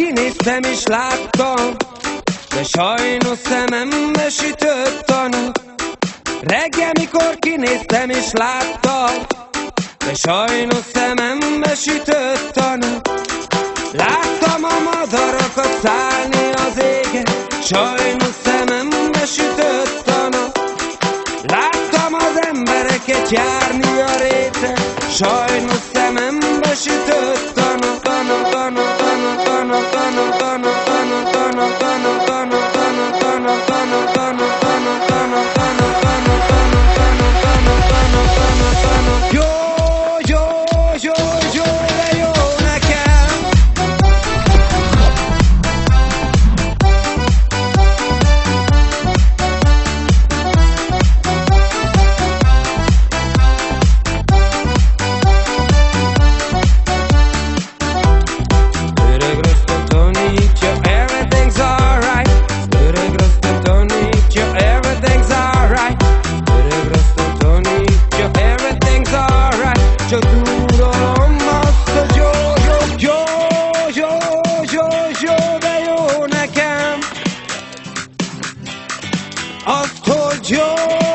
kinéztem és láttam, de sajnos szemembe sütött a nap. Reggel, mikor kinéztem és láttam, de sajnos szemembe sütött a nap. Láttam a madarakat szállni az égen, sajnos szemembe sütött a nap. Láttam az embereket járni a réten, sajnos szemembe sütött a nap. Csak tudom azt, hogy jó, de jó nekem. Azt, hogy jó.